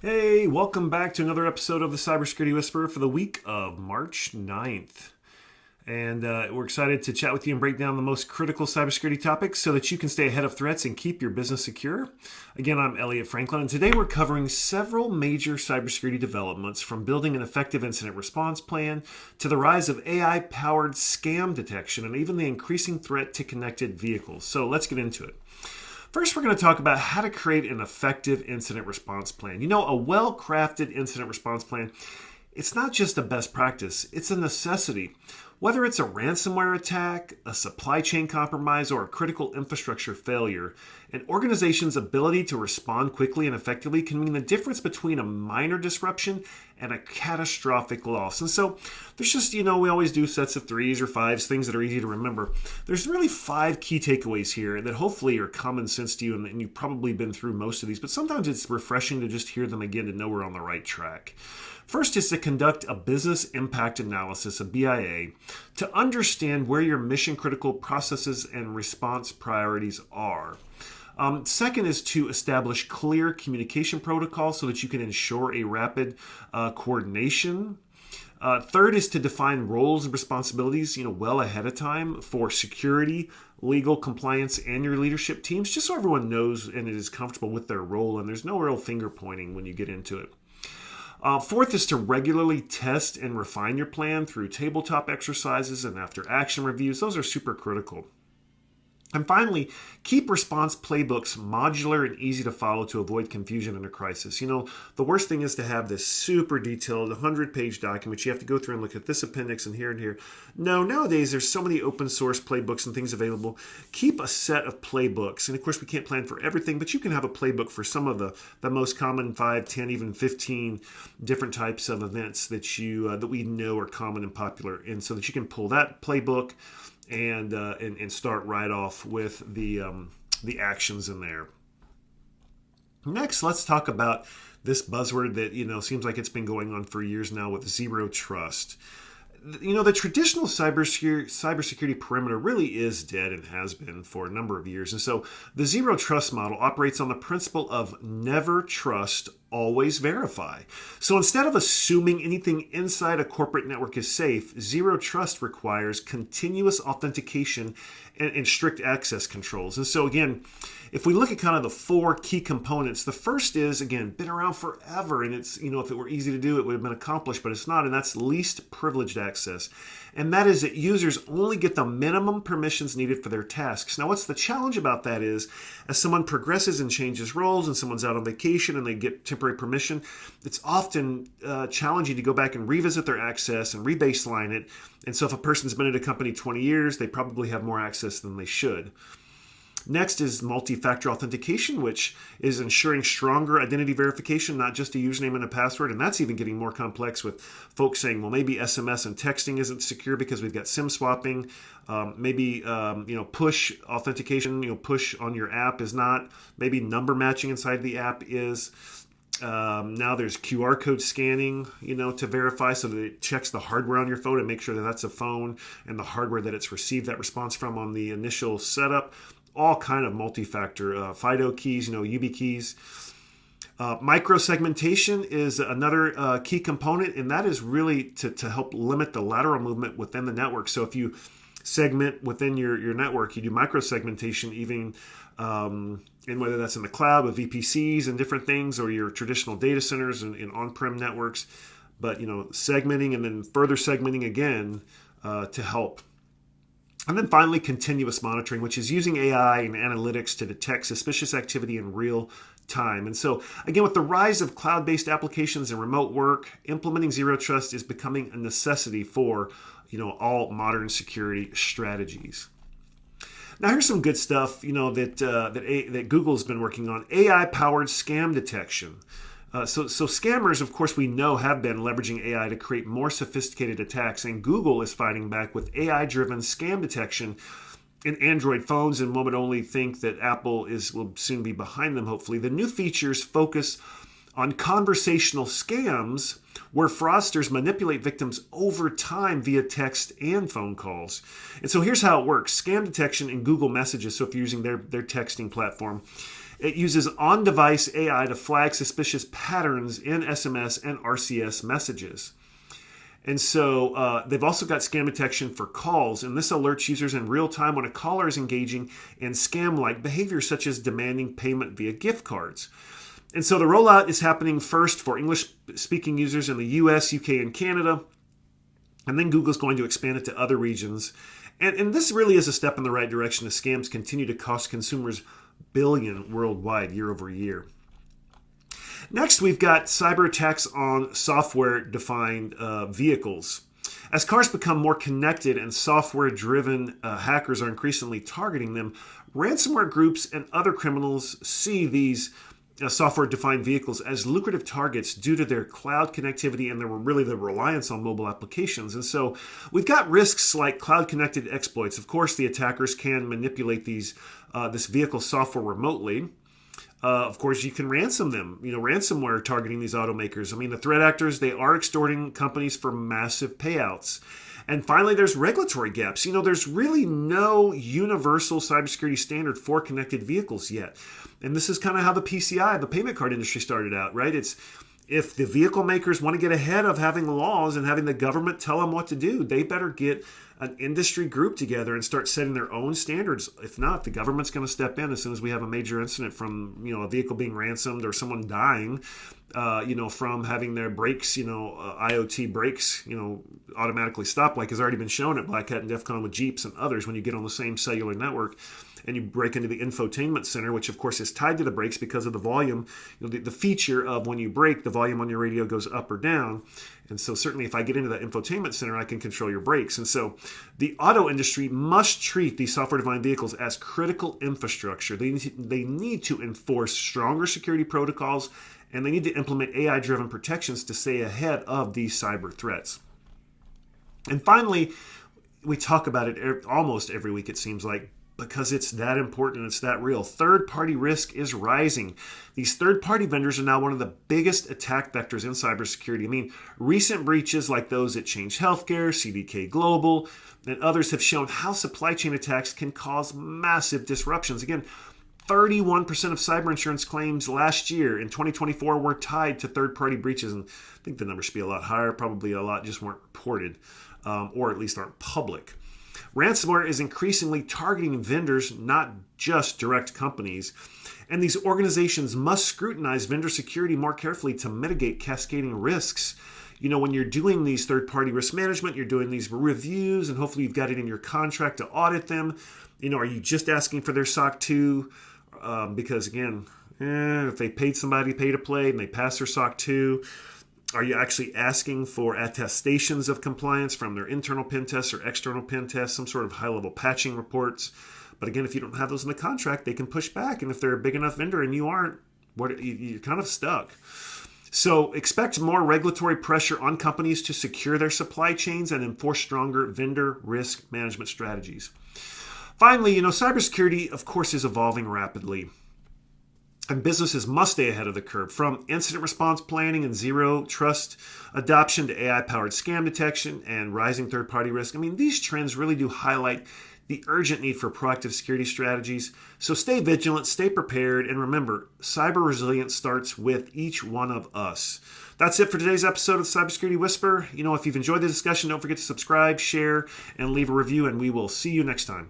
Hey, welcome back to another episode of the Cybersecurity Whisperer for the week of March 9th. And we're excited to chat with you and break down the most critical cybersecurity topics so that you can stay ahead of threats and keep your business secure. Again, I'm Elliot Franklin, and today we're covering several major cybersecurity developments, from building an effective incident response plan to the rise of AI-powered scam detection and even the increasing threat to connected vehicles. So let's get into it. First, we're going to talk about how to create an effective incident response plan. A well-crafted incident response plan, it's not just a best practice, it's a necessity. Whether it's a ransomware attack, a supply chain compromise, or a critical infrastructure failure, an organization's ability to respond quickly and effectively can mean the difference between a minor disruption and a catastrophic loss. And so there's just, we always do sets of 3s or 5s, things that are easy to remember. There's really 5 key takeaways here that hopefully are common sense to you, and you've probably been through most of these, but sometimes it's refreshing to just hear them again to know we're on the right track. First is to conduct a business impact analysis, a BIA, to understand where your mission critical processes and response priorities are. Second is to establish clear communication protocols so that you can ensure a rapid coordination. Third is to define roles and responsibilities, well ahead of time for security, legal, compliance, and your leadership teams, just so everyone knows and is comfortable with their role and there's no real finger pointing when you get into it. Fourth is to regularly test and refine your plan through tabletop exercises and after action reviews. Those are super critical. And finally, keep response playbooks modular and easy to follow to avoid confusion in a crisis. The worst thing is to have this super detailed 100-page document. You have to go through and look at this appendix and here and here. No, nowadays there's so many open source playbooks and things available. Keep a set of playbooks. And of course, we can't plan for everything, but you can have a playbook for some of the most common 5, 10, even 15 different types of events that that we know are common and popular. And so that you can pull that playbook and start right off with the actions in there. Next, let's talk about this buzzword that seems like it's been going on for years now with zero trust. The traditional cybersecurity perimeter really is dead and has been for a number of years. And so the zero trust model operates on the principle of never trust, always verify. So instead of assuming anything inside a corporate network is safe, zero trust requires continuous authentication and strict access controls. And so again, if we look at kind of the 4 key components, the first is, again, been around forever, and it's, if it were easy to do, it would have been accomplished, but it's not, and that's least privileged access. And that is that users only get the minimum permissions needed for their tasks. Now, what's the challenge about that is, as someone progresses and changes roles, and someone's out on vacation and they get temporary permission, it's often challenging to go back and revisit their access and rebaseline it. And so if a person's been at a company 20 years, they probably have more access than they should. Next is multi-factor authentication, which is ensuring stronger identity verification, not just a username and a password. And that's even getting more complex with folks saying, well, maybe SMS and texting isn't secure because we've got SIM swapping. Maybe push authentication, push on your app is not. Maybe number matching inside the app is. Now there's QR code scanning, to verify so that it checks the hardware on your phone and make sure that that's a phone and the hardware that it's received that response from on the initial setup. All kind of multi-factor FIDO keys, YubiKeys. Microsegmentation is another key component, and that is really to help limit the lateral movement within the network. So if you segment within your network, you do microsegmentation, even and whether that's in the cloud with VPCs and different things, or your traditional data centers and on-prem networks. But segmenting and then further segmenting again to help. And then finally, continuous monitoring, which is using AI and analytics to detect suspicious activity in real time. And so, again, with the rise of cloud-based applications and remote work, implementing zero trust is becoming a necessity for, all modern security strategies. Now, here's some good stuff, that Google's been working on: AI-powered scam detection. So scammers, of course, we know have been leveraging AI to create more sophisticated attacks, and Google is fighting back with AI-driven scam detection in Android phones, and one would only think that Apple will soon be behind them, hopefully. The new features focus on conversational scams where fraudsters manipulate victims over time via text and phone calls. And so here's how it works: scam detection in Google Messages, so if you're using their texting platform, It uses on-device AI to flag suspicious patterns in SMS and RCS messages. And so they've also got scam detection for calls, and this alerts users in real time when a caller is engaging in scam-like behavior, such as demanding payment via gift cards. And so the rollout is happening first for English-speaking users in the US, UK, and Canada, and then Google's going to expand it to other regions. And this really is a step in the right direction as scams continue to cost consumers billions worldwide year over year. Next, we've got cyber attacks on software-defined vehicles. As cars become more connected and software-driven hackers are increasingly targeting them, ransomware groups and other criminals see these software-defined vehicles as lucrative targets due to their cloud connectivity and the reliance on mobile applications. And so we've got risks like cloud-connected exploits. Of course, the attackers can manipulate this vehicle software remotely. Of course, you can ransom them. Ransomware targeting these automakers. The threat actors, they are extorting companies for massive payouts. And finally, there's regulatory gaps. There's really no universal cybersecurity standard for connected vehicles yet. And this is kind of how the PCI, the payment card industry, started out, right? It's if the vehicle makers want to get ahead of having laws and having the government tell them what to do, they better get an industry group together and start setting their own standards. If not, the government's going to step in as soon as we have a major incident from a vehicle being ransomed or someone dying, from having their brakes, IoT brakes, automatically stop, like has already been shown at Black Hat and DEF CON with Jeeps and others when you get on the same cellular network. And you break into the infotainment center, which of course is tied to the brakes because of the volume, the feature of when you brake, the volume on your radio goes up or down. And so certainly if I get into that infotainment center, I can control your brakes. And so the auto industry must treat these software-defined vehicles as critical infrastructure. They need to enforce stronger security protocols, and they need to implement AI-driven protections to stay ahead of these cyber threats. And finally, we talk about it almost every week, it seems like, because it's that important, it's that real. Third-party risk is rising. These third-party vendors are now one of the biggest attack vectors in cybersecurity. Recent breaches like those at Change Healthcare, CDK Global, and others have shown how supply chain attacks can cause massive disruptions. Again, 31% of cyber insurance claims last year in 2024 were tied to third-party breaches, and I think the numbers should be a lot higher. Probably a lot just weren't reported, or at least aren't public. Ransomware is increasingly targeting vendors, not just direct companies. And these organizations must scrutinize vendor security more carefully to mitigate cascading risks. When you're doing these third-party risk management, you're doing these reviews, and hopefully you've got it in your contract to audit them. Are you just asking for their SOC 2? Because again, if they paid somebody pay to play and they pass their SOC 2, are you actually asking for attestations of compliance from their internal pen tests or external pen tests, some sort of high-level patching reports? But again, if you don't have those in the contract, they can push back. And if they're a big enough vendor and you aren't, you're kind of stuck. So expect more regulatory pressure on companies to secure their supply chains and enforce stronger vendor risk management strategies. Finally, cybersecurity, of course, is evolving rapidly. And businesses must stay ahead of the curve, from incident response planning and zero trust adoption to AI-powered scam detection and rising third-party risk. These trends really do highlight the urgent need for proactive security strategies. So stay vigilant, stay prepared, and remember, cyber resilience starts with each one of us. That's it for today's episode of Cybersecurity Whisperer. If you've enjoyed the discussion, don't forget to subscribe, share, and leave a review, and we will see you next time.